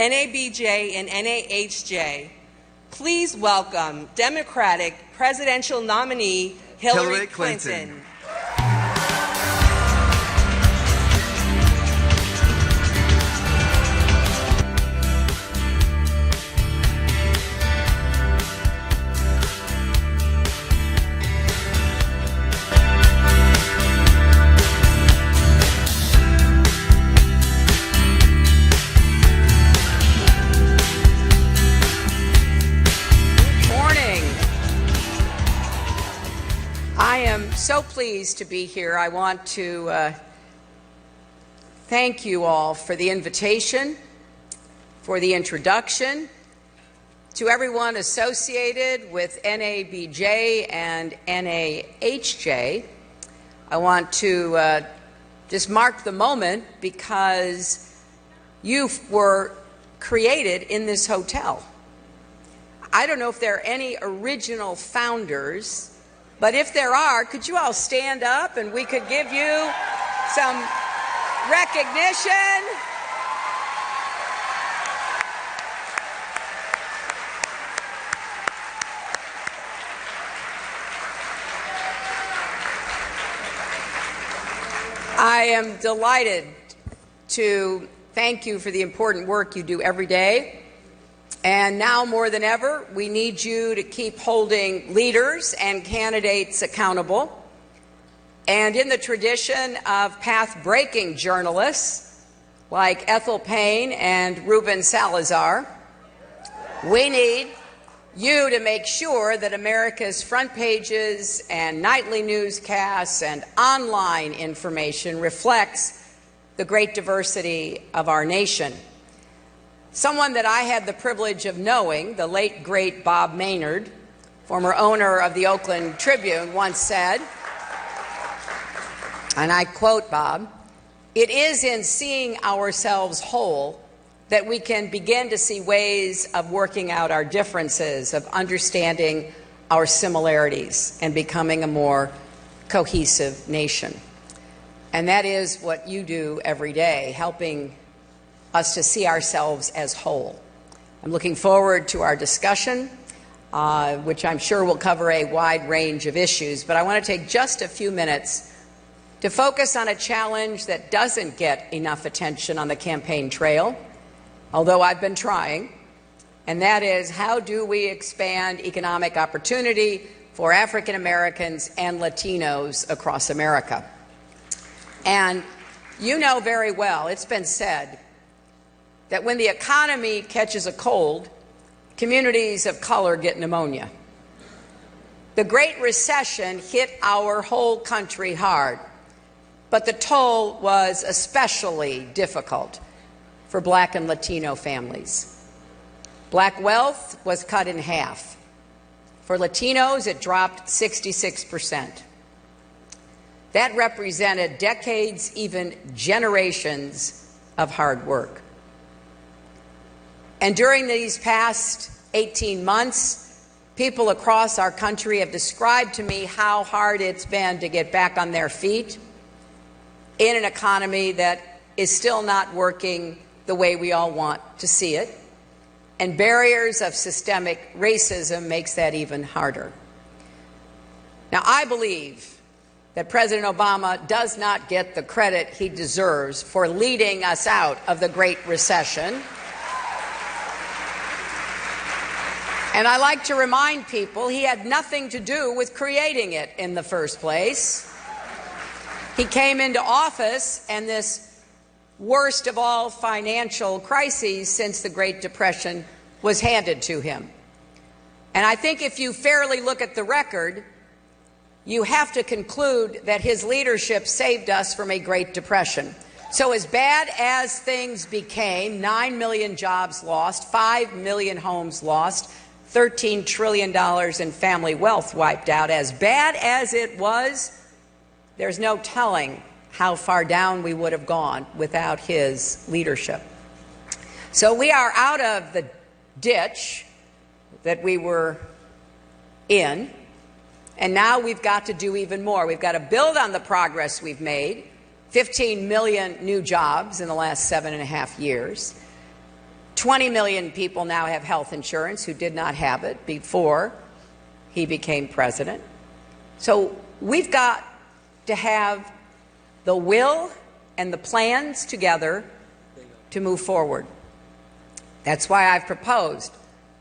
NABJ and NAHJ, please welcome Democratic presidential nominee Hillary Clinton. I am so pleased to be here. I want to thank you all for the invitation, for the introduction. To everyone associated with NABJ and NAHJ, I want to just mark the moment because you were created in this hotel. I don't know if there are any original founders, but if there are, could you all stand up and we could give you some recognition? I am delighted to thank you for the important work you do every day. And now more than ever, we need you to keep holding leaders and candidates accountable. And in the tradition of path-breaking journalists like Ethel Payne and Ruben Salazar, we need you to make sure that America's front pages and nightly newscasts and online information reflects the great diversity of our nation. Someone that I had the privilege of knowing, the late, great Bob Maynard, former owner of the Oakland Tribune, once said, and I quote Bob, "It is in seeing ourselves whole that we can begin to see ways of working out our differences, of understanding our similarities, and becoming a more cohesive nation." And that is what you do every day, helping us to see ourselves as whole. I'm looking forward to our discussion, which I'm sure will cover a wide range of issues, but I want to take just a few minutes to focus on a challenge that doesn't get enough attention on the campaign trail, although I've been trying, and that is, how do we expand economic opportunity for African Americans and Latinos across America? And you know very well, it's been said, that when the economy catches a cold, communities of color get pneumonia. The Great Recession hit our whole country hard, but the toll was especially difficult for Black and Latino families. Black wealth was cut in half. For Latinos, it dropped 66%. That represented decades, even generations of hard work. And during these past 18 months, people across our country have described to me how hard it's been to get back on their feet in an economy that is still not working the way we all want to see it. And barriers of systemic racism makes that even harder. Now, I believe that President Obama does not get the credit he deserves for leading us out of the Great Recession. And I like to remind people he had nothing to do with creating it in the first place. He came into office, and this worst of all financial crises since the Great Depression was handed to him. And I think if you fairly look at the record, you have to conclude that his leadership saved us from a Great Depression. So as bad as things became, 9 million jobs lost, 5 million homes lost, $13 trillion in family wealth wiped out. As bad as it was, there's no telling how far down we would have gone without his leadership. So we are out of the ditch that we were in, and now we've got to do even more. We've got to build on the progress we've made, 15 million new jobs in the last 7.5 years, 20 million people now have health insurance who did not have it before he became president. So we've got to have the will and the plans together to move forward. That's why I've proposed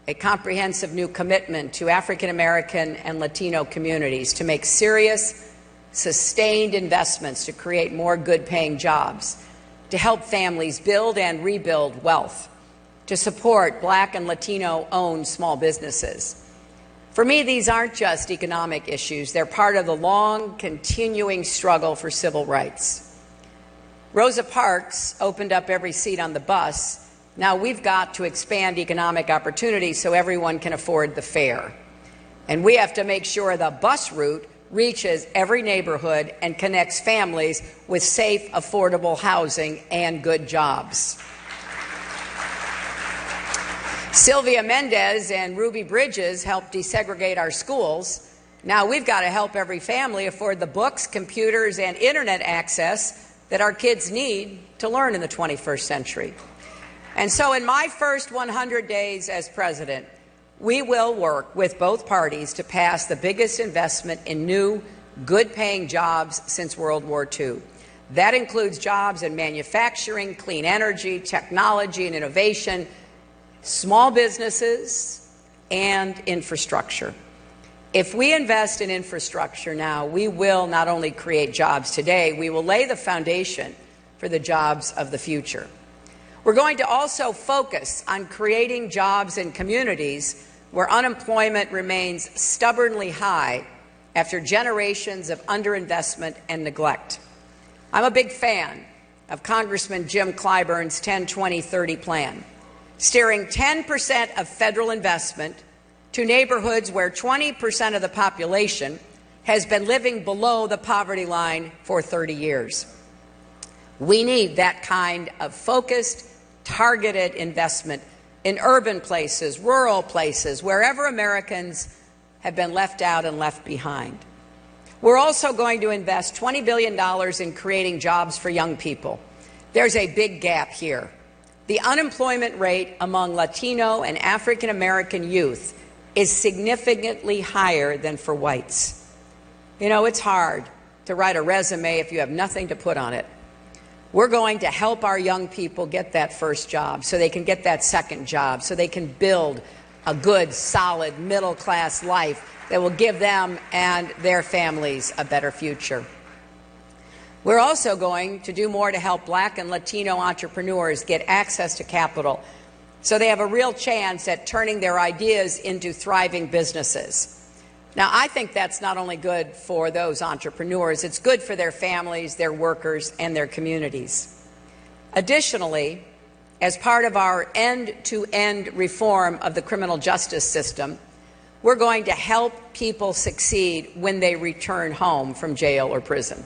a comprehensive new commitment to African American and Latino communities to make serious, sustained investments to create more good-paying jobs, to help families build and rebuild wealth, to support Black and Latino-owned small businesses. For me, these aren't just economic issues. They're part of the long, continuing struggle for civil rights. Rosa Parks opened up every seat on the bus. Now we've got to expand economic opportunities so everyone can afford the fare. And we have to make sure the bus route reaches every neighborhood and connects families with safe, affordable housing and good jobs. Sylvia Mendez and Ruby Bridges helped desegregate our schools. Now we've got to help every family afford the books, computers, and internet access that our kids need to learn in the 21st century. And so in my first 100 days as president, we will work with both parties to pass the biggest investment in new, good-paying jobs since World War II. That includes jobs in manufacturing, clean energy, technology and innovation, small businesses, and infrastructure. If we invest in infrastructure now, we will not only create jobs today, we will lay the foundation for the jobs of the future. We're going to also focus on creating jobs in communities where unemployment remains stubbornly high after generations of underinvestment and neglect. I'm a big fan of Congressman Jim Clyburn's 10-20-30 plan, steering 10% of federal investment to neighborhoods where 20% of the population has been living below the poverty line for 30 years. We need that kind of focused, targeted investment in urban places, rural places, wherever Americans have been left out and left behind. We're also going to invest $20 billion in creating jobs for young people. There's a big gap here. The unemployment rate among Latino and African American youth is significantly higher than for whites. You know, it's hard to write a resume if you have nothing to put on it. We're going to help our young people get that first job so they can get that second job, so they can build a good, solid, middle-class life that will give them and their families a better future. We're also going to do more to help Black and Latino entrepreneurs get access to capital so they have a real chance at turning their ideas into thriving businesses. Now, I think that's not only good for those entrepreneurs, it's good for their families, their workers, and their communities. Additionally, as part of our end-to-end reform of the criminal justice system, we're going to help people succeed when they return home from jail or prison.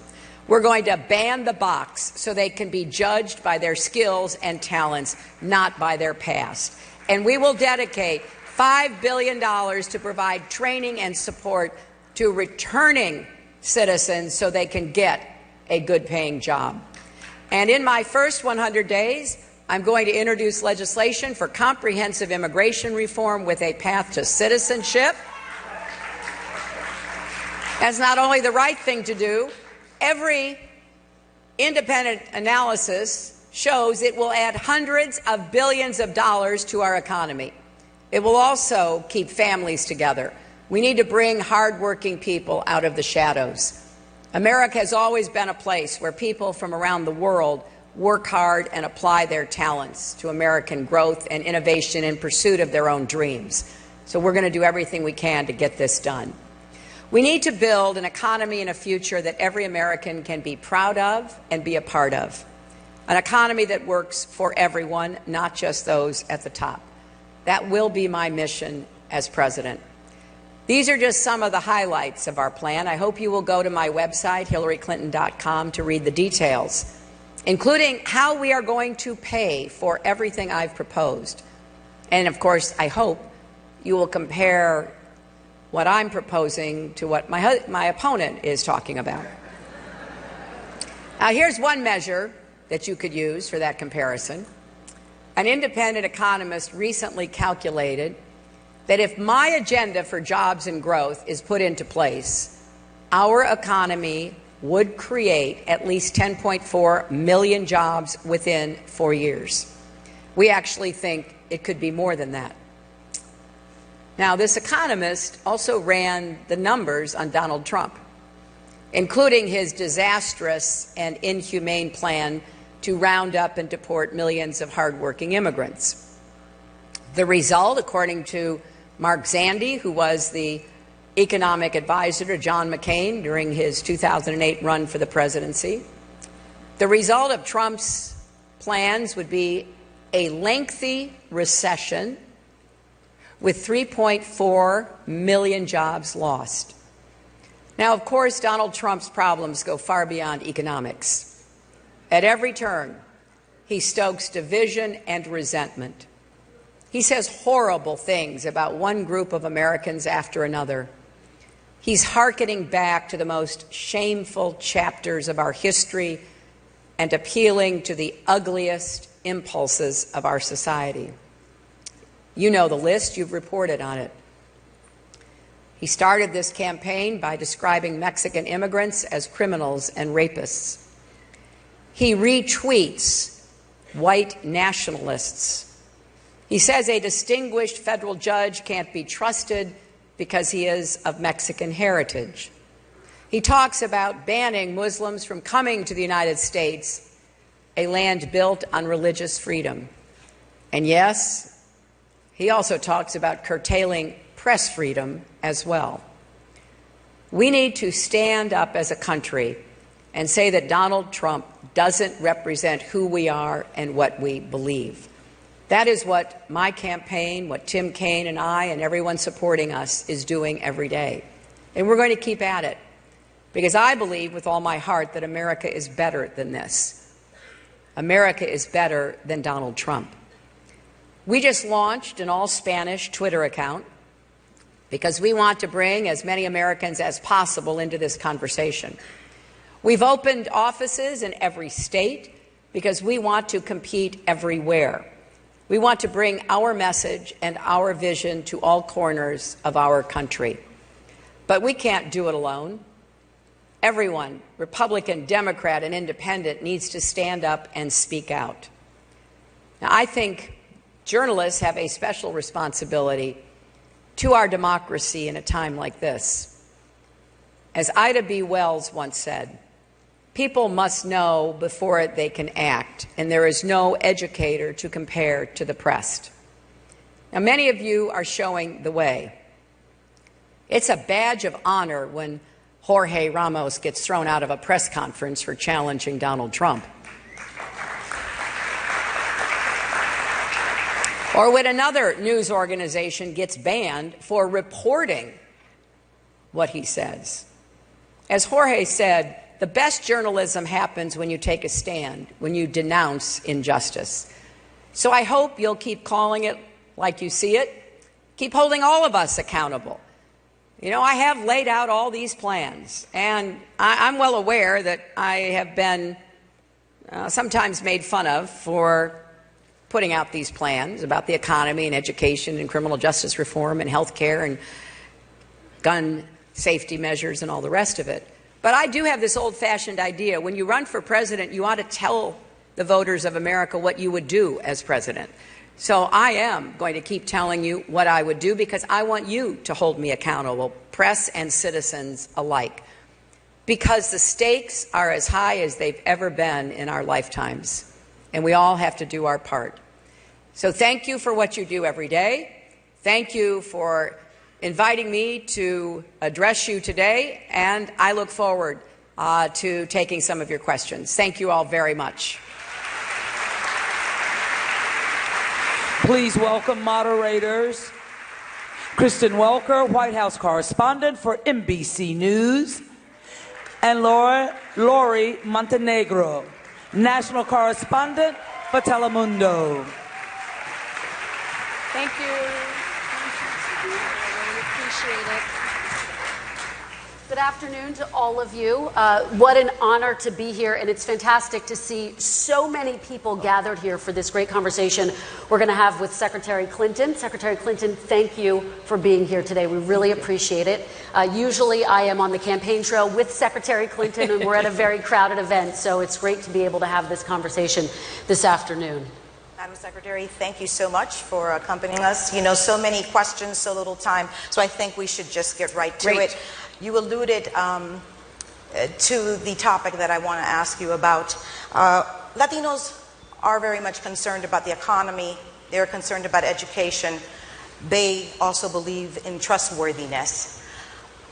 We're going to ban the box so they can be judged by their skills and talents, not by their past. And we will dedicate $5 billion to provide training and support to returning citizens so they can get a good-paying job. And in my first 100 days, I'm going to introduce legislation for comprehensive immigration reform with a path to citizenship. That's not only the right thing to do, every independent analysis shows it will add hundreds of billions of dollars to our economy. It will also keep families together. We need to bring hardworking people out of the shadows. America has always been a place where people from around the world work hard and apply their talents to American growth and innovation in pursuit of their own dreams. So we're going to do everything we can to get this done. We need to build an economy and a future that every American can be proud of and be a part of. An economy that works for everyone, not just those at the top. That will be my mission as president. These are just some of the highlights of our plan. I hope you will go to my website, hillaryclinton.com, to read the details, including how we are going to pay for everything I've proposed. And of course, I hope you will compare what I'm proposing to what my opponent is talking about. Now, here's one measure that you could use for that comparison. An independent economist recently calculated that if my agenda for jobs and growth is put into place, our economy would create at least 10.4 million jobs within 4 years. We actually think it could be more than that. Now, this economist also ran the numbers on Donald Trump, including his disastrous and inhumane plan to round up and deport millions of hardworking immigrants. The result, according to Mark Zandi, who was the economic advisor to John McCain during his 2008 run for the presidency, the result of Trump's plans would be a lengthy recession with 3.4 million jobs lost. Now, of course, Donald Trump's problems go far beyond economics. At every turn, he stokes division and resentment. He says horrible things about one group of Americans after another. He's hearkening back to the most shameful chapters of our history and appealing to the ugliest impulses of our society. You know the list, you've reported on it. He started this campaign by describing Mexican immigrants as criminals and rapists. He retweets white nationalists. He says a distinguished federal judge can't be trusted because he is of Mexican heritage. He talks about banning Muslims from coming to the United States, a land built on religious freedom. And yes, he also talks about curtailing press freedom as well. We need to stand up as a country and say that Donald Trump doesn't represent who we are and what we believe. That is what my campaign, what Tim Kaine and I and everyone supporting us is doing every day. And we're going to keep at it, because I believe with all my heart that America is better than this. America is better than Donald Trump. We just launched an all-Spanish Twitter account because we want to bring as many Americans as possible into this conversation. We've opened offices in every state because we want to compete everywhere. We want to bring our message and our vision to all corners of our country. But we can't do it alone. Everyone, Republican, Democrat, and Independent, needs to stand up and speak out. Now, I think journalists have a special responsibility to our democracy in a time like this. As Ida B. Wells once said, people must know before they can act, and there is no educator to compare to the press. Now, many of you are showing the way. It's a badge of honor when Jorge Ramos gets thrown out of a press conference for challenging Donald Trump. Or when another news organization gets banned for reporting what he says. As Jorge said, the best journalism happens when you take a stand, when you denounce injustice. So I hope you'll keep calling it like you see it. Keep holding all of us accountable. You know, I have laid out all these plans, and I'm well aware that I have been sometimes made fun of for putting out these plans about the economy and education and criminal justice reform and health care and gun safety measures and all the rest of it. But I do have this old-fashioned idea. When you run for president, you ought to tell the voters of America what you would do as president. So I am going to keep telling you what I would do, because I want you to hold me accountable, press and citizens alike, because the stakes are as high as they've ever been in our lifetimes, and we all have to do our part. So thank you for what you do every day. Thank you for inviting me to address you today, and I look forward to taking some of your questions. Thank you all very much. Please welcome moderators Kristen Welker, White House correspondent for NBC News, and Lori Montenegro, national correspondent for Telemundo. Thank you. I really appreciate it. Good afternoon to all of you. What an honor to be here, and it's fantastic to see so many people gathered here for this great conversation we're going to have with Secretary Clinton. Secretary Clinton, thank you for being here today. We really appreciate it. Usually I am on the campaign trail with Secretary Clinton, and we're at a very crowded event, so it's great to be able to have this conversation this afternoon. Madam Secretary, thank you so much for accompanying us. You know, so many questions, so little time, so I think we should just get right to it. You alluded to the topic that I want to ask you about. Latinos are very much concerned about the economy. They're concerned about education. They also believe in trustworthiness.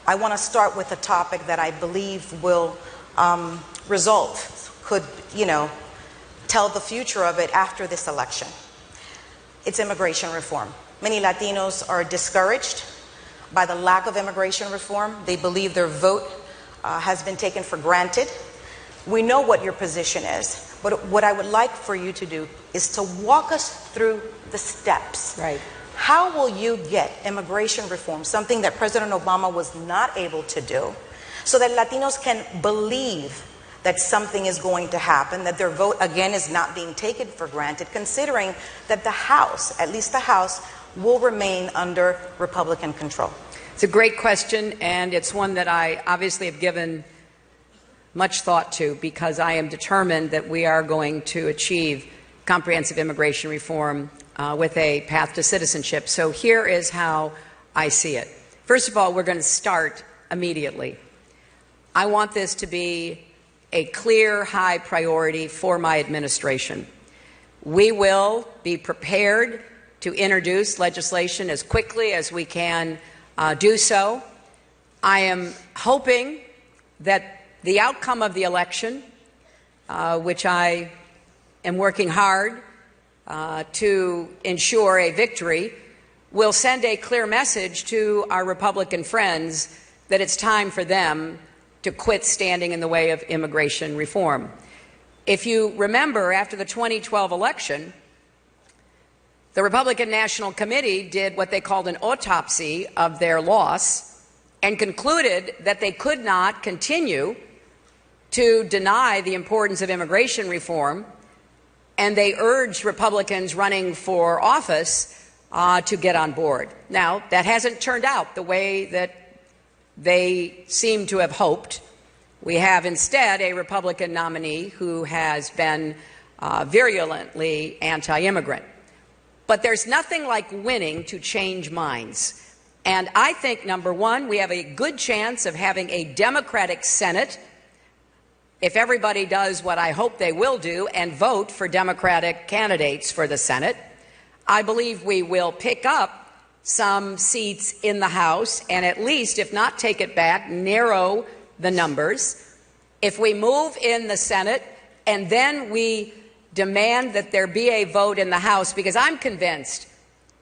I want to start with a topic that I believe will could, you know, tell the future of it after this election. It's immigration reform. Many Latinos are discouraged by the lack of immigration reform. They believe their vote has been taken for granted. We know what your position is, but what I would like for you to do is to walk us through the steps. Right. How will you get immigration reform, something that President Obama was not able to do, so that Latinos can believe that something is going to happen, that their vote, again, is not being taken for granted, considering that the House, at least the House, will remain under Republican control? It's a great question, and it's one that I obviously have given much thought to, because I am determined that we are going to achieve comprehensive immigration reform with a path to citizenship. So here is how I see it. First of all, we're going to start immediately. I want this to be a clear, high priority for my administration. We will be prepared to introduce legislation as quickly as we can do so. I am hoping that the outcome of the election, which I am working hard to ensure a victory, will send a clear message to our Republican friends that it's time for them to quit standing in the way of immigration reform. If you remember, after the 2012 election, the Republican National Committee did what they called an autopsy of their loss and concluded that they could not continue to deny the importance of immigration reform, and they urged Republicans running for office to get on board. Now, that hasn't turned out the way that they seem to have hoped. We have instead a Republican nominee who has been virulently anti-immigrant. But there's nothing like winning to change minds. And I think, number one, we have a good chance of having a Democratic Senate if everybody does what I hope they will do and vote for Democratic candidates for the Senate. I believe we will pick up some seats in the House and at least, if not take it back, narrow the numbers. If we move in the Senate and then we demand that there be a vote in the House, because I'm convinced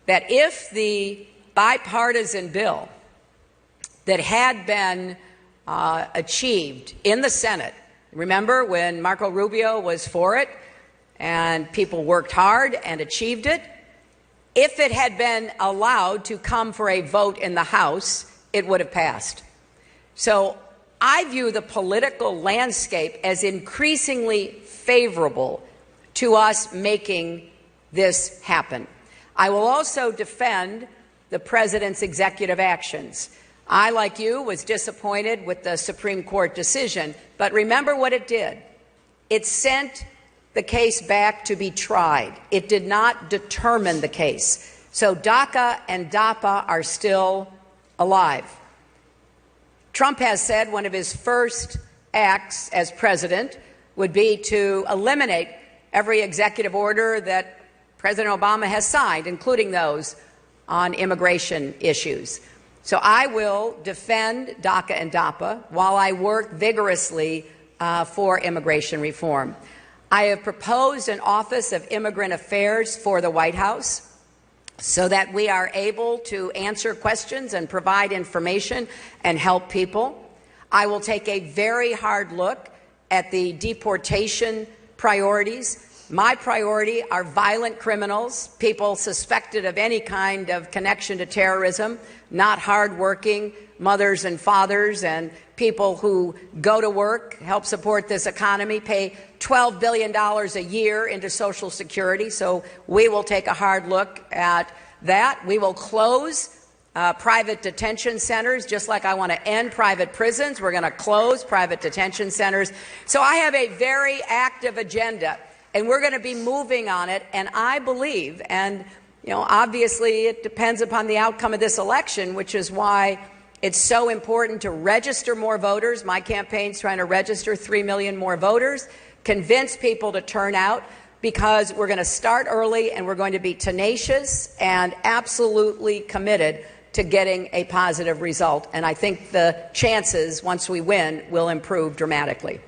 that if the bipartisan bill that had been achieved in the Senate, remember when Marco Rubio was for it and people worked hard and achieved it, if it had been allowed to come for a vote in the House, it would have passed. So I view the political landscape as increasingly favorable to us making this happen. I will also defend the President's executive actions. I, like you, was disappointed with the Supreme Court decision, but remember what it did. It sent the case back to be tried. It did not determine the case. So DACA and DAPA are still alive. Trump has said one of his first acts as president would be to eliminate every executive order that President Obama has signed, including those on immigration issues. So I will defend DACA and DAPA while I work vigorously for immigration reform. I have proposed an Office of Immigrant Affairs for the White House so that we are able to answer questions and provide information and help people. I will take a very hard look at the deportation priorities. My priority are violent criminals, people suspected of any kind of connection to terrorism, not hardworking mothers and fathers, and people who go to work, help support this economy, pay $12 billion a year into Social Security. So we will take a hard look at that. We will close private detention centers, just like I want to end private prisons. We're going to close private detention centers. So I have a very active agenda, and we're going to be moving on it. And I believe, and obviously it depends upon the outcome of this election, which is why it's so important to register more voters. My campaign's trying to register 3 million more voters, convince people to turn out, because we're going to start early and we're going to be tenacious and absolutely committed to getting a positive result. And I think the chances, once we win, will improve dramatically.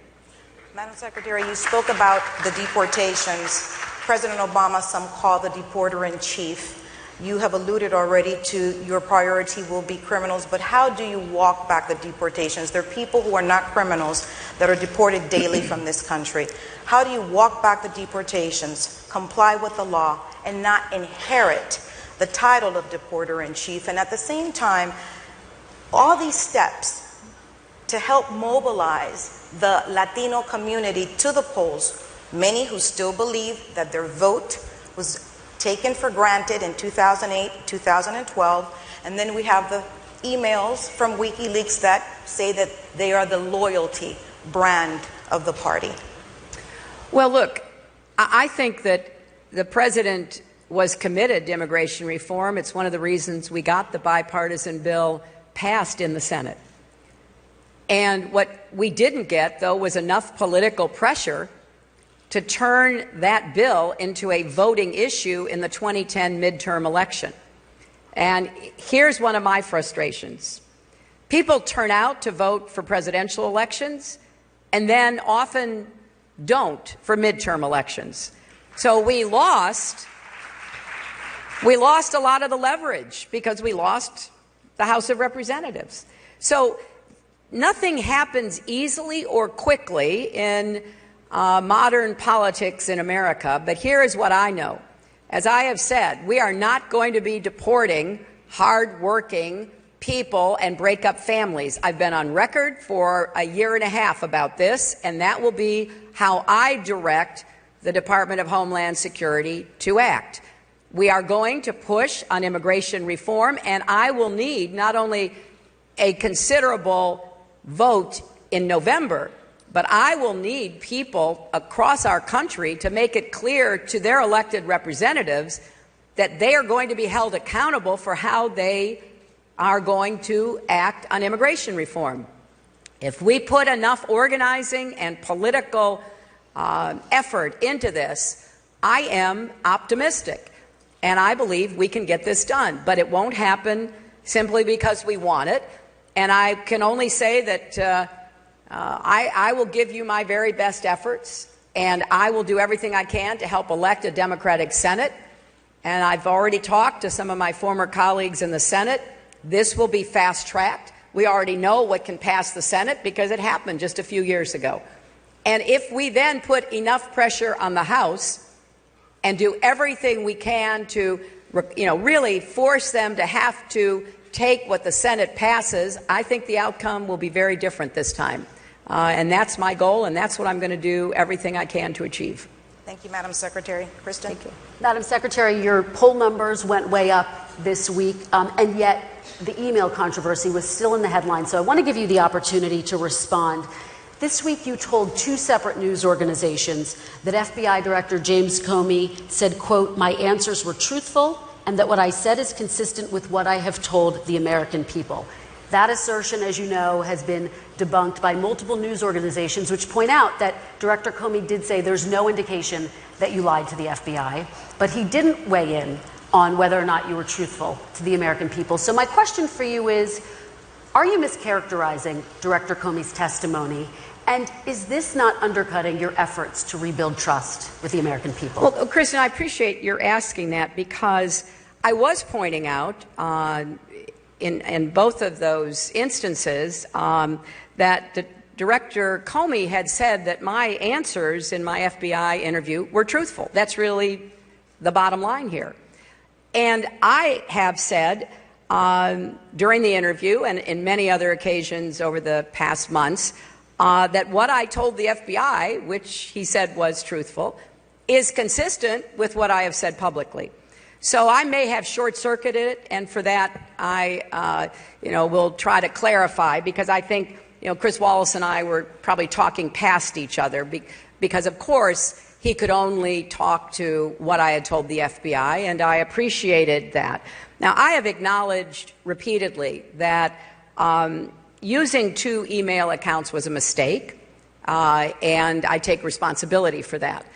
Madam Secretary, you spoke about the deportations. President Obama, some call the deporter-in-chief. You have alluded already to your priority will be criminals, but how do you walk back the deportations? There are people who are not criminals that are deported daily from this country. How do you walk back the deportations, comply with the law, and not inherit the title of deporter-in-chief? And at the same time, all these steps to help mobilize the Latino community to the polls, many who still believe that their vote was taken for granted in 2008, 2012, and then we have the emails from WikiLeaks that say that they are the loyalty brand of the party. Well, look, I think that the president was committed to immigration reform. It's one of the reasons we got the bipartisan bill passed in the Senate. And what we didn't get, though, was enough political pressure to turn that bill into a voting issue in the 2010 midterm election. And here's one of my frustrations. People turn out to vote for presidential elections and then often don't for midterm elections. So we lost a lot of the leverage because we lost the House of Representatives. So nothing happens easily or quickly in modern politics in America, but here is what I know. As I have said, we are not going to be deporting hard-working people and break up families. I've been on record for a year and a half about this, and that will be how I direct the Department of Homeland Security to act. We are going to push on immigration reform, and I will need not only a considerable vote in November, but I will need people across our country to make it clear to their elected representatives that they are going to be held accountable for how they are going to act on immigration reform. If we put enough organizing and political effort into this, I am optimistic, and I believe we can get this done. But it won't happen simply because we want it, and I can only say that I will give you my very best efforts, and I will do everything I can to help elect a Democratic Senate. And I've already talked to some of my former colleagues in the Senate. This will be fast-tracked. We already know what can pass the Senate because it happened just a few years ago. And if we then put enough pressure on the House and do everything we can to, really force them to have to take what the Senate passes, I think the outcome will be very different this time. And that's my goal, and that's what I'm going to do everything I can to achieve. Thank you, Madam Secretary. Kristen? Thank you. Madam Secretary, your poll numbers went way up this week, and yet the email controversy was still in the headlines. So I want to give you the opportunity to respond. This week you told two separate news organizations that FBI Director James Comey said, quote, "My answers were truthful and that what I said is consistent with what I have told the American people." That assertion, as you know, has been debunked by multiple news organizations, which point out that Director Comey did say there's no indication that you lied to the FBI, but he didn't weigh in on whether or not you were truthful to the American people. So my question for you is, are you mischaracterizing Director Comey's testimony? And is this not undercutting your efforts to rebuild trust with the American people? Well, Kristen, I appreciate your asking that, because I was pointing out in both of those instances that Director Comey had said that my answers in my FBI interview were truthful. That's really the bottom line here. And I have said during the interview and in many other occasions over the past months that what I told the FBI, which he said was truthful, is consistent with what I have said publicly. So I may have short-circuited it, and for that I will try to clarify, because I think Chris Wallace and I were probably talking past each other because, of course, he could only talk to what I had told the FBI, and I appreciated that. Now, I have acknowledged repeatedly that using 2 email accounts was a mistake, and I take responsibility for that.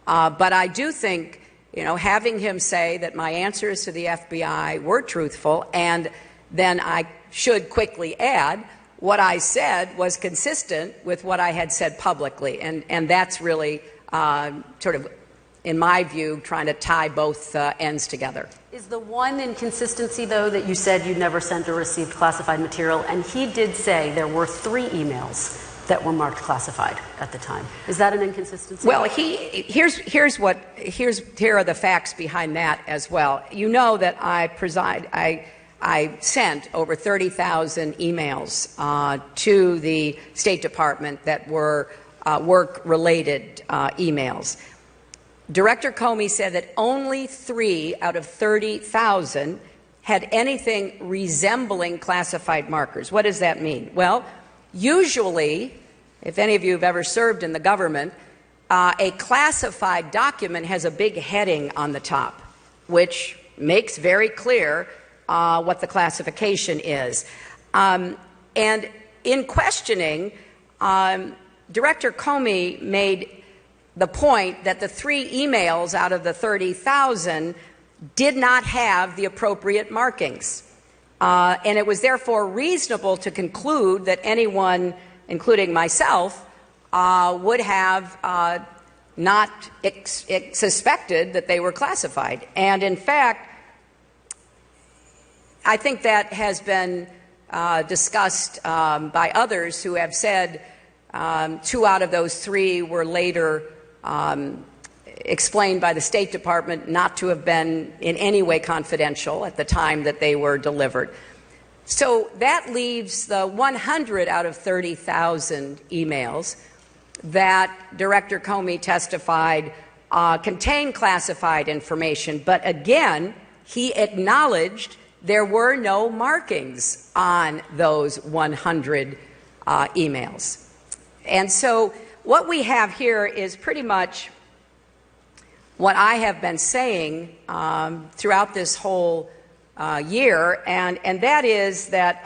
But I do think, having him say that my answers to the FBI were truthful, and then I should quickly add what I said was consistent with what I had said publicly, and that's really sort of, in my view, trying to tie both ends together. Is the one inconsistency, though, that you said you never sent or received classified material, and he did say there were 3 emails that were marked classified at the time. Is that an inconsistency? Well, here are the facts behind that as well. You know that I sent over 30,000 emails to the State Department that were work-related emails. Director Comey said that only 3 out of 30,000 had anything resembling classified markers. What does that mean? Well, usually, if any of you have ever served in the government, a classified document has a big heading on the top, which makes very clear what the classification is. And in questioning, Director Comey made the point that the 3 emails out of the 30,000 did not have the appropriate markings. And it was therefore reasonable to conclude that anyone, including myself, would have not suspected that they were classified. And in fact, I think that has been discussed by others who have said 2 out of those 3 were later explained by the State Department not to have been in any way confidential at the time that they were delivered. So that leaves the 100 out of 30,000 emails that Director Comey testified contained classified information. But again, he acknowledged there were no markings on those 100 emails. And so what we have here is pretty much what I have been saying throughout this whole year, and that is that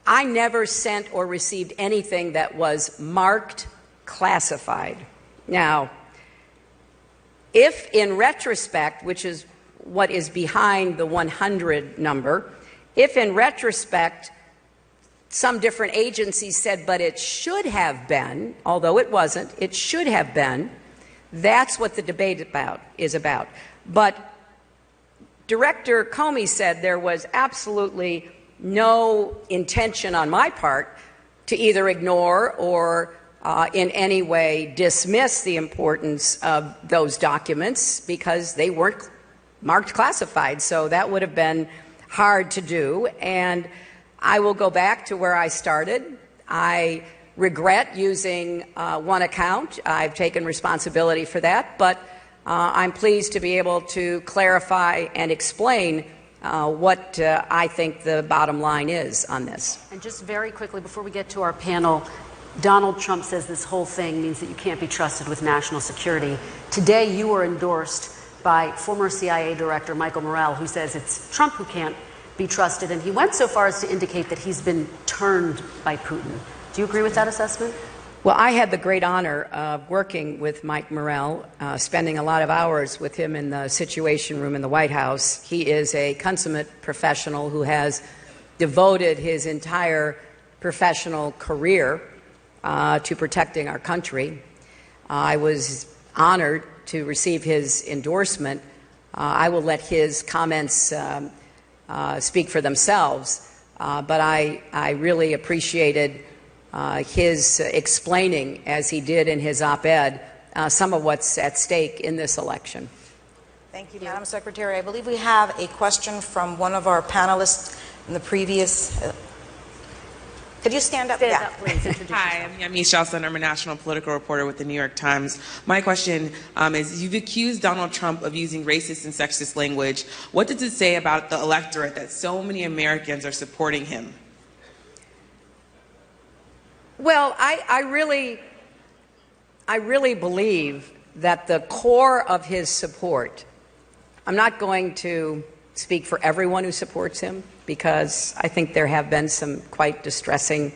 I never sent or received anything that was marked classified. Now, if in retrospect, which is what is behind the 100 number, if in retrospect some different agencies said, but it should have been, although it wasn't, it should have been, that's what the debate is about. But Director Comey said there was absolutely no intention on my part to either ignore or in any way dismiss the importance of those documents because they weren't marked classified. So that would have been hard to do. And I will go back to where I started. I regret using one account. I've taken responsibility for that, but I'm pleased to be able to clarify and explain what I think the bottom line is on this. And just very quickly, before we get to our panel, Donald Trump says this whole thing means that you can't be trusted with national security. Today, you were endorsed by former CIA Director Michael Morell, who says it's Trump who can't be trusted, and he went so far as to indicate that he's been turned by Putin. Do you agree with that assessment? Well, I had the great honor of working with Mike Morell, spending a lot of hours with him in the Situation Room in the White House. He is a consummate professional who has devoted his entire professional career to protecting our country. I was honored to receive his endorsement. I will let his comments speak for themselves, but I really appreciated his explaining, as he did in his op-ed, some of what's at stake in this election. Thank you, Madam Secretary. I believe we have a question from one of our panelists in the previous. Could you stand up? Stand up, please. Introduce Hi, I'm Yamiche Shelson. I'm a national political reporter with the New York Times. My question is, you've accused Donald Trump of using racist and sexist language. What does it say about the electorate that so many Americans are supporting him? Well, I really believe that the core of his support, I'm not going to speak for everyone who supports him, because I think there have been some quite distressing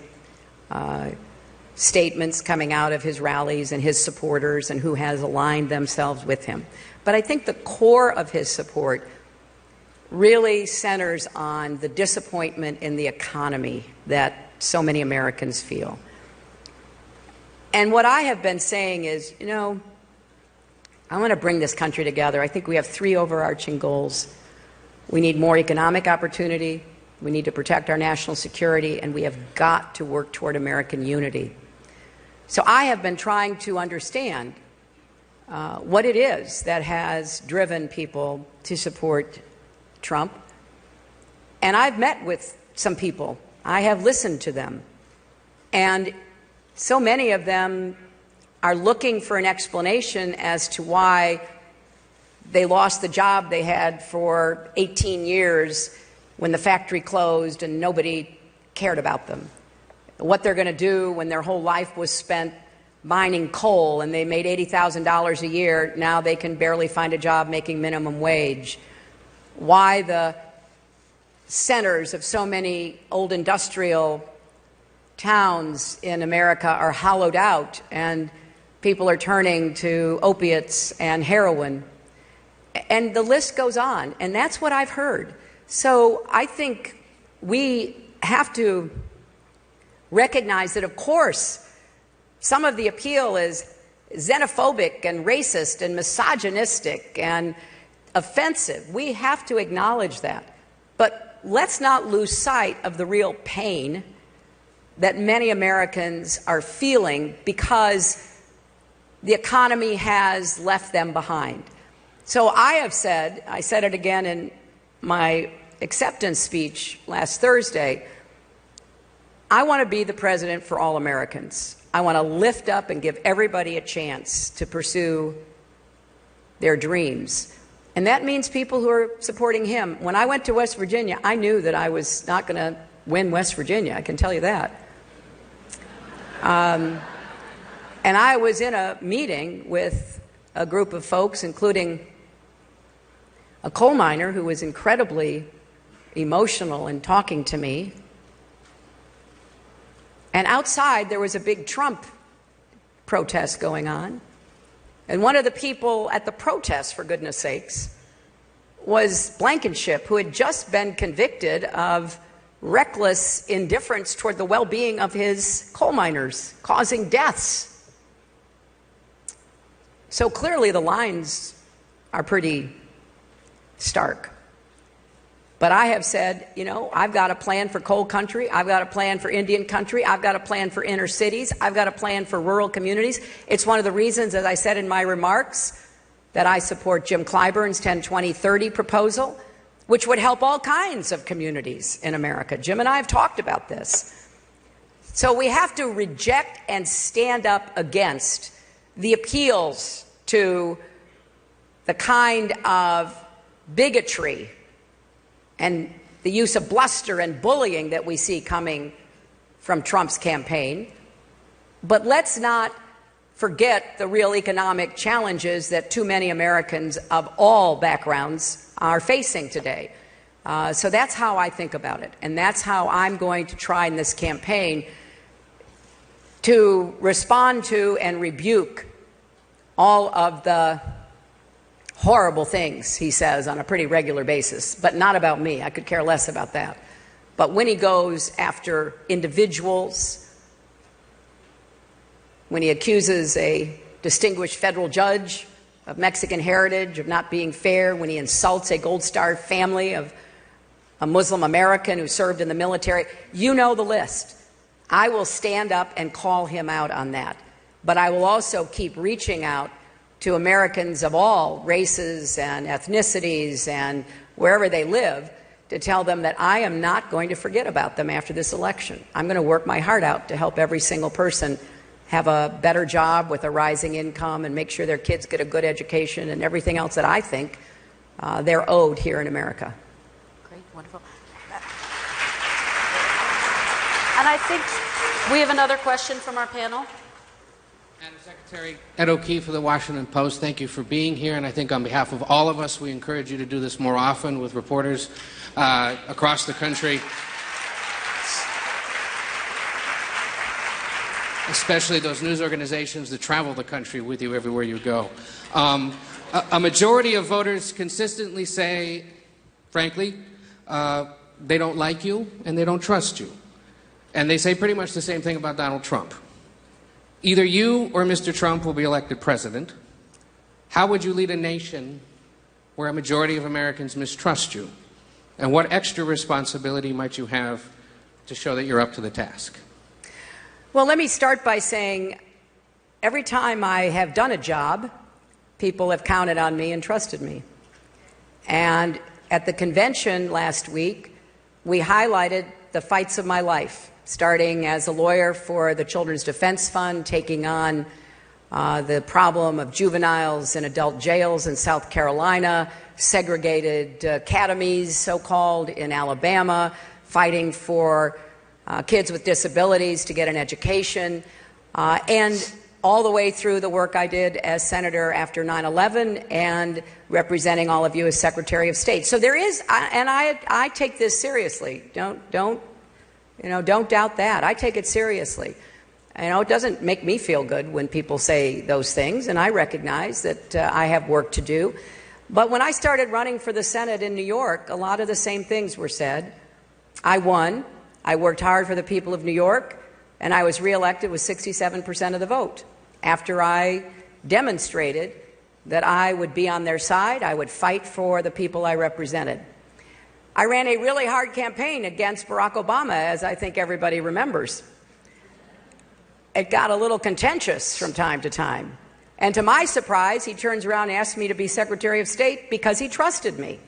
statements coming out of his rallies and his supporters and who has aligned themselves with him. But I think the core of his support really centers on the disappointment in the economy that so many Americans feel. And what I have been saying is, you know, I want to bring this country together. I think we have three overarching goals. We need more economic opportunity, we need to protect our national security, and we have got to work toward American unity. So I have been trying to understand what it is that has driven people to support Trump. And I've met with some people. I have listened to them. And so many of them are looking for an explanation as to why they lost the job they had for 18 years when the factory closed and nobody cared about them. What they're going to do when their whole life was spent mining coal and they made $80,000 a year, now they can barely find a job making minimum wage. Why the centers of so many old industrial towns in America are hollowed out and people are turning to opiates and heroin. And the list goes on, and that's what I've heard. So I think we have to recognize that, of course, some of the appeal is xenophobic and racist and misogynistic and offensive. We have to acknowledge that. But let's not lose sight of the real pain that many Americans are feeling because the economy has left them behind. So I said it again in my acceptance speech last Thursday, I want to be the president for all Americans. I want to lift up and give everybody a chance to pursue their dreams. And that means people who are supporting him. When I went to West Virginia, I knew that I was not going to win West Virginia, I can tell you that. And I was in a meeting with a group of folks, including a coal miner who was incredibly emotional in talking to me. And outside, there was a big Trump protest going on. And one of the people at the protest, for goodness sakes, was Blankenship, who had just been convicted of reckless indifference toward the well-being of his coal miners, causing deaths. So clearly the lines are pretty stark. But I have said, you know, I've got a plan for coal country, I've got a plan for Indian country, I've got a plan for inner cities, I've got a plan for rural communities. It's one of the reasons, as I said in my remarks, that I support Jim Clyburn's 10-20-30 proposal, which would help all kinds of communities in America. Jim and I have talked about this. So we have to reject and stand up against the appeals to the kind of bigotry and the use of bluster and bullying that we see coming from Trump's campaign. But let's not forget the real economic challenges that too many Americans of all backgrounds are facing today. So that's how I think about it. And that's how I'm going to try in this campaign to respond to and rebuke all of the horrible things he says on a pretty regular basis, but not about me. I could care less about that. But when he goes after individuals, when he accuses a distinguished federal judge of Mexican heritage of not being fair, when he insults a Gold Star family of a Muslim American who served in the military, you know the list. I will stand up and call him out on that. But I will also keep reaching out to Americans of all races and ethnicities and wherever they live to tell them that I am not going to forget about them after this election. I'm going to work my heart out to help every single person have a better job with a rising income and make sure their kids get a good education and everything else that I think they're owed here in America. Great, wonderful. And I think we have another question from our panel. Madam Secretary, Ed O'Keefe of the Washington Post, thank you for being here, and I think on behalf of all of us, we encourage you to do this more often with reporters across the country, especially those news organizations that travel the country with you everywhere you go. A majority of voters consistently say, frankly, they don't like you and they don't trust you. And they say pretty much the same thing about Donald Trump. Either you or Mr. Trump will be elected president. How would you lead a nation where a majority of Americans mistrust you? And what extra responsibility might you have to show that you're up to the task? Well, let me start by saying every time I have done a job, people have counted on me and trusted me. And at the convention last week, we highlighted the fights of my life, starting as a lawyer for the Children's Defense Fund, taking on the problem of juveniles in adult jails in South Carolina, segregated academies, so-called, in Alabama, fighting for kids with disabilities to get an education, and all the way through the work I did as senator after 9/11 and representing all of you as Secretary of State. So there is, and I take this seriously. Don't doubt that. I take it seriously. It doesn't make me feel good when people say those things, and I recognize that I have work to do. But when I started running for the Senate in New York, a lot of the same things were said. I won. I worked hard for the people of New York, and I was reelected with 67% of the vote after I demonstrated that I would be on their side. I would fight for the people I represented. I ran a really hard campaign against Barack Obama, as I think everybody remembers. It got a little contentious from time to time. And to my surprise, he turns around and asks me to be Secretary of State because he trusted me.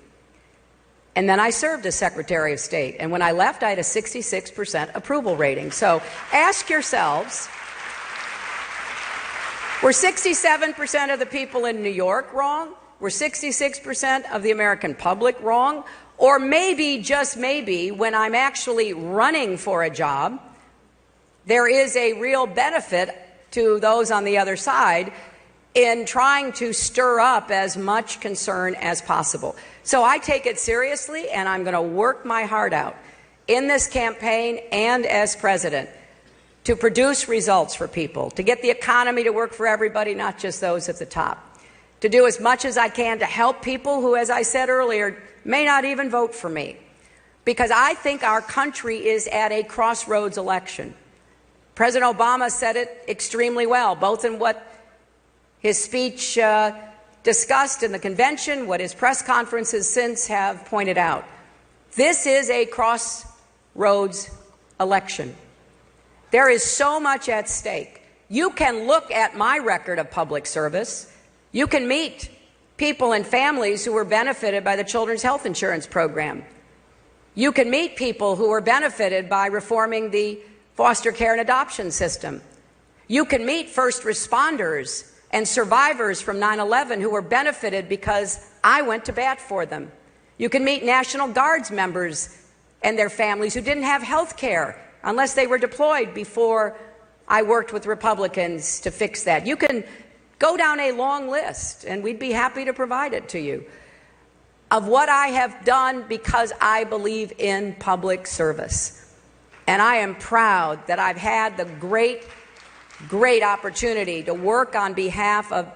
And then I served as Secretary of State. And when I left, I had a 66% approval rating. So ask yourselves, were 67% of the people in New York wrong? Were 66% of the American public wrong? Or maybe, just maybe, when I'm actually running for a job, there is a real benefit to those on the other side in trying to stir up as much concern as possible. So I take it seriously, and I'm going to work my heart out in this campaign and as president to produce results for people, to get the economy to work for everybody, not just those at the top, to do as much as I can to help people who, as I said earlier, may not even vote for me, because I think our country is at a crossroads election. President Obama said it extremely well, both in what his speech discussed in the convention, what his press conferences since have pointed out. This is a crossroads election. There is so much at stake. You can look at my record of public service. You can meet people and families who were benefited by the Children's Health Insurance Program. You can meet people who were benefited by reforming the foster care and adoption system. You can meet first responders and survivors from 9/11 who were benefited because I went to bat for them. You can meet National Guards members and their families who didn't have health care unless they were deployed before I worked with Republicans to fix that. You can go down a long list, and we'd be happy to provide it to you, of what I have done because I believe in public service. And I am proud that I've had the great opportunity to work on behalf of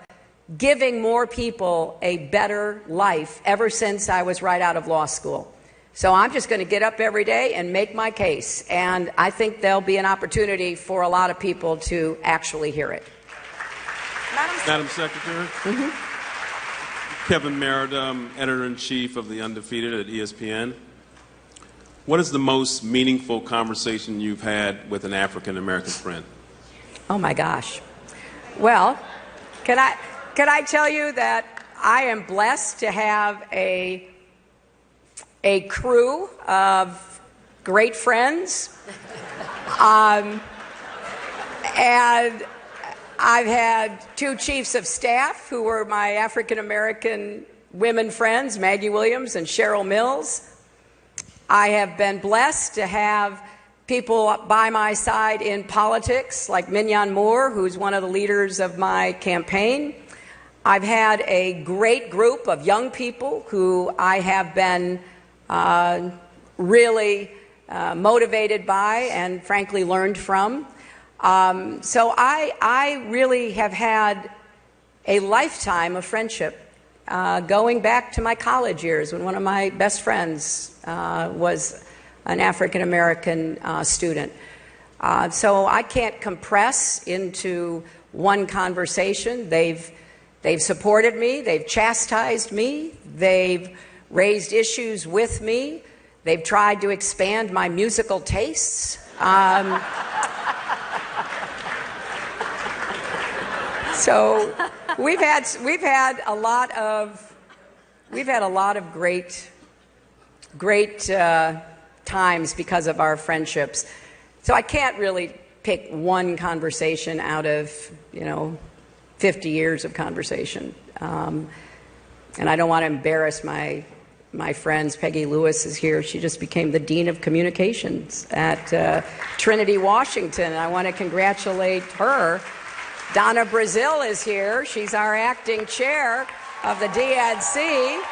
giving more people a better life ever since I was right out of law school. So I'm just going to get up every day and make my case. And I think there'll be an opportunity for a lot of people to actually hear it. Madam Secretary. Kevin Merida, editor-in-chief of The Undefeated at ESPN. What is the most meaningful conversation you've had with an African American friend? Oh my gosh. Well, can I tell you that I am blessed to have a crew of great friends. And I've had two chiefs of staff who were my African American women friends, Maggie Williams and Cheryl Mills. I have been blessed to have people by my side in politics, like Minyon Moore, who's one of the leaders of my campaign. I've had a great group of young people who I have been really motivated by and frankly learned from. So I really have had a lifetime of friendship, going back to my college years when one of my best friends was an African American student. So I can't compress into one conversation. They've supported me, they've chastised me, they've raised issues with me, they've tried to expand my musical tastes. So we've had a lot of great times because of our friendships. So I can't really pick one conversation out of 50 years of conversation, and I don't want to embarrass my friends. Peggy Lewis is here. She just became the Dean of Communications at Trinity, Washington. I want to congratulate her. Donna Brazil is here. She's our acting chair of the DNC.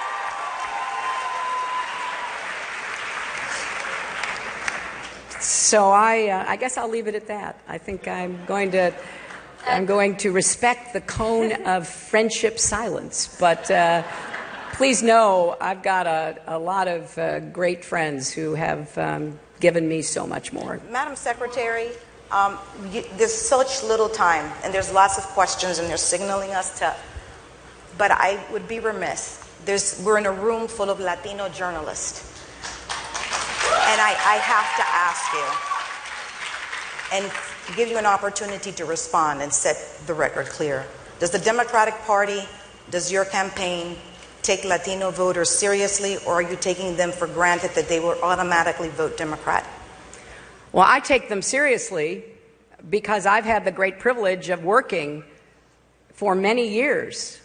So I guess I'll leave it at that. I think I'm going to respect the cone of friendship silence. But please know I've got a lot of great friends who have given me so much more. Madam Secretary, there's such little time, and there's lots of questions, and they're signaling us to, but I would be remiss. We're in a room full of Latino journalists, and I have to ask you, and give you an opportunity to respond and set the record clear. Does the Democratic Party, does your campaign take Latino voters seriously, or are you taking them for granted that they will automatically vote Democrat? Well, I take them seriously because I've had the great privilege of working for many years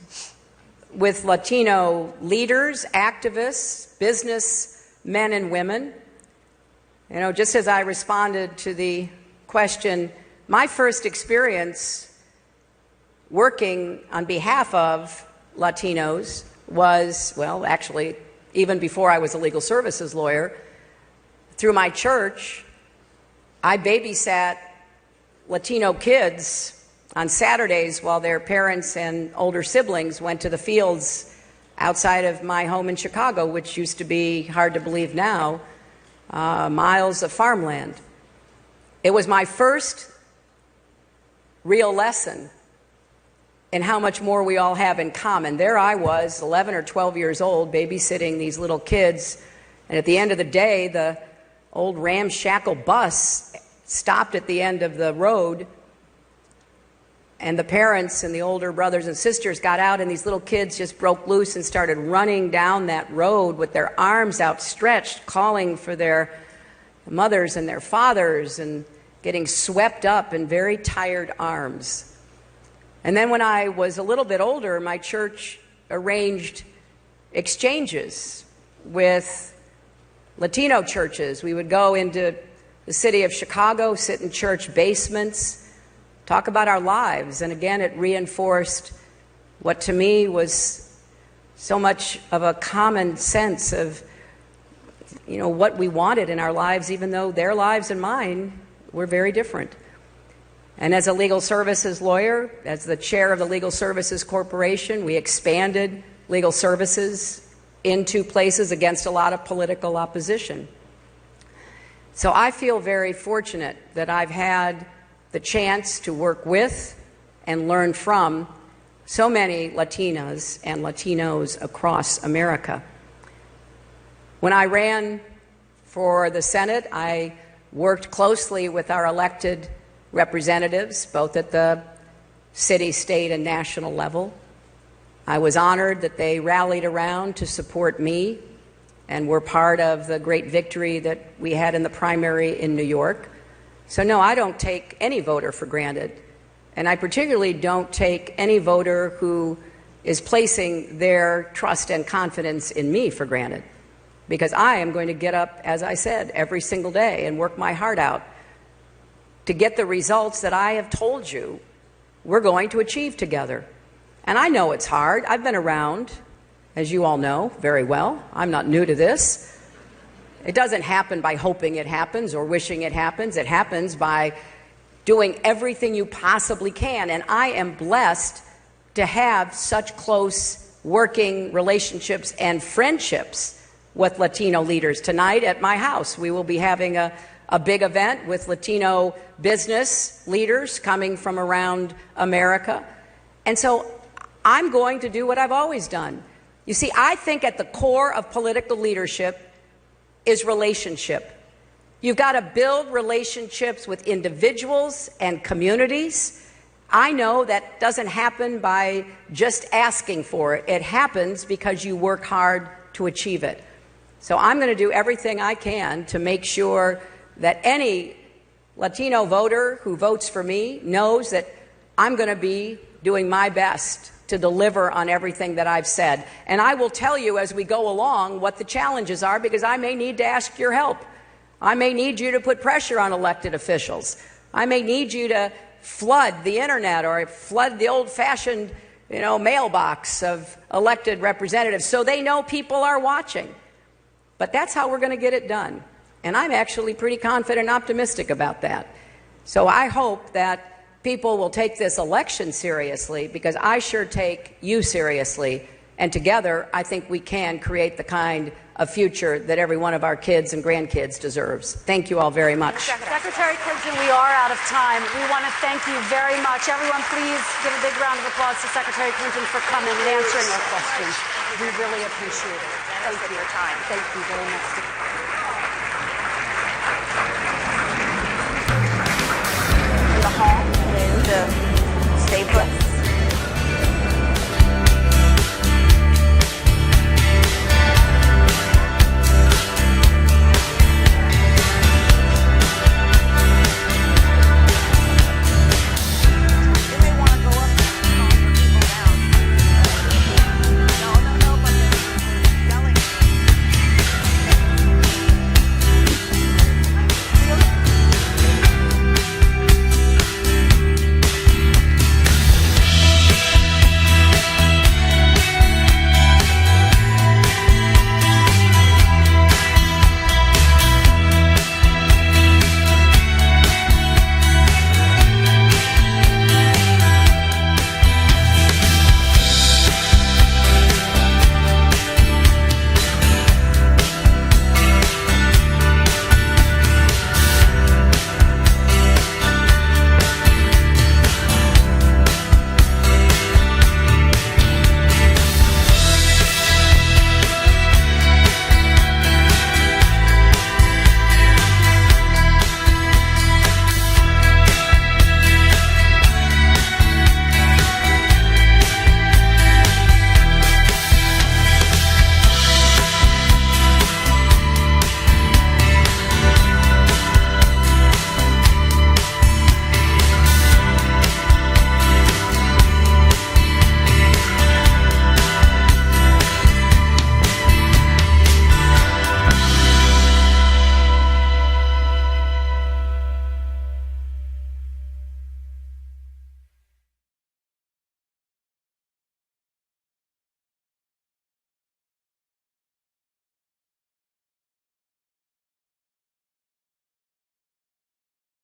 with Latino leaders, activists, businessmen and women. Just as I responded to the question, my first experience working on behalf of Latinos was, well, actually, even before I was a legal services lawyer, through my church, I babysat Latino kids on Saturdays while their parents and older siblings went to the fields outside of my home in Chicago, which used to be, hard to believe now, miles of farmland. It was my first real lesson in how much more we all have in common. There I was, 11 or 12 years old, babysitting these little kids, and at the end of the day, the old ramshackle bus stopped at the end of the road, and the parents and the older brothers and sisters got out, and these little kids just broke loose and started running down that road with their arms outstretched, calling for their mothers and their fathers, and getting swept up in very tired arms. And then when I was a little bit older, my church arranged exchanges with Latino churches. We would go into the city of Chicago, sit in church basements, talk about our lives. And again, it reinforced what to me was so much of a common sense of, what we wanted in our lives, even though their lives and mine were very different. And as a legal services lawyer, as the chair of the Legal Services Corporation, we expanded legal services into places against a lot of political opposition. So I feel very fortunate that I've had the chance to work with and learn from so many Latinas and Latinos across America. When I ran For the Senate, I worked closely with our elected representatives, both at the city, state, and national level. I was honored that they rallied around to support me and were part of the great victory that we had in the primary in New York. So no, I don't take any voter for granted. And I particularly don't take any voter who is placing their trust and confidence in me for granted. Because I am going to get up, as I said, every single day and work my heart out to get the results that I have told you we're going to achieve together. And I know it's hard. I've been around, as you all know very well. I'm not new to this. It doesn't happen by hoping it happens or wishing it happens. It happens by doing everything you possibly can. And I am blessed to have such close working relationships and friendships with Latino leaders. Tonight at my house, we will be having a big event with Latino business leaders coming from around America. And so I'm going to do what I've always done. You see, I think at the core of political leadership is relationship. You've got to build relationships with individuals and communities. I know that doesn't happen by just asking for it. It happens because you work hard to achieve it. So I'm going to do everything I can to make sure that any Latino voter who votes for me knows that I'm going to be doing my best to deliver on everything that I've said. And I will tell you as we go along what the challenges are, because I may need to ask your help. I may need you to put pressure on elected officials. I may need you to flood the internet or flood the old-fashioned, mailbox of elected representatives so they know people are watching. But that's how we're going to get it done. And I'm actually pretty confident and optimistic about that. So I hope that people will take this election seriously, because I sure take you seriously. And together, I think we can create the kind of future that every one of our kids and grandkids deserves. Thank you all very much. Secretary Clinton, we are out of time. We want to thank you very much. Everyone, please give a big round of applause to Secretary Clinton for coming and answering our questions. We really appreciate it. Thank you for your time. Thank you very much. In the hall, stay put.